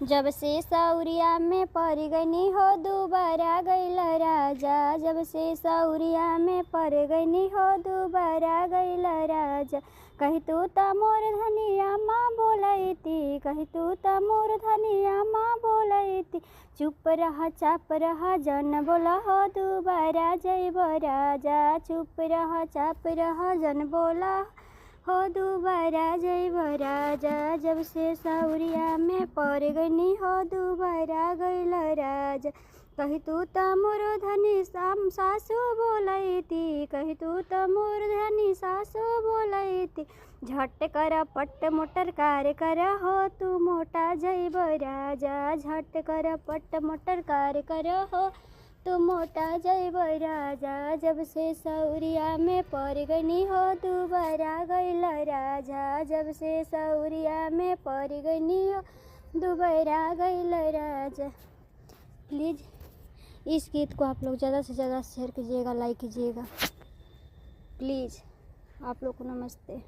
जब से सौरिया में पड़ गईनी हो दोबारा गईल राजा। जब से सौरिया में पड़ गईनी हो दोबारा गईल राजा। कही तू त मोर धनिया माँ बोलैती, कही तू त मोर धनिया माँ बोलैती। चुप रह चाप रह जन बोला हो दोबारा जइब राजा। चुप रह चाप रह जन बोला हो दोबारा जइब राजा। जब से सौरिया में पड़ गईनी हो दोबारा गईल राजा। कही तू त मोर धनी सासू बोलैती, कही तू त मोर धनी सासू बोलैती। झट कर पट मोटर कार कर हो तू मोटा जइब राजा। झट कर पट मोटर कार कर हो तू मोटा जइब राजा। जब से सौरिया में पड़ गईनी हो दोबारा गईल राजा। जब से सौरिया में पड़ गईनी हो दोबारा गईल राजा। प्लीज़ इस गीत को आप लोग ज़्यादा से ज़्यादा शेयर कीजिएगा, लाइक कीजिएगा प्लीज़। आप लोग को नमस्ते।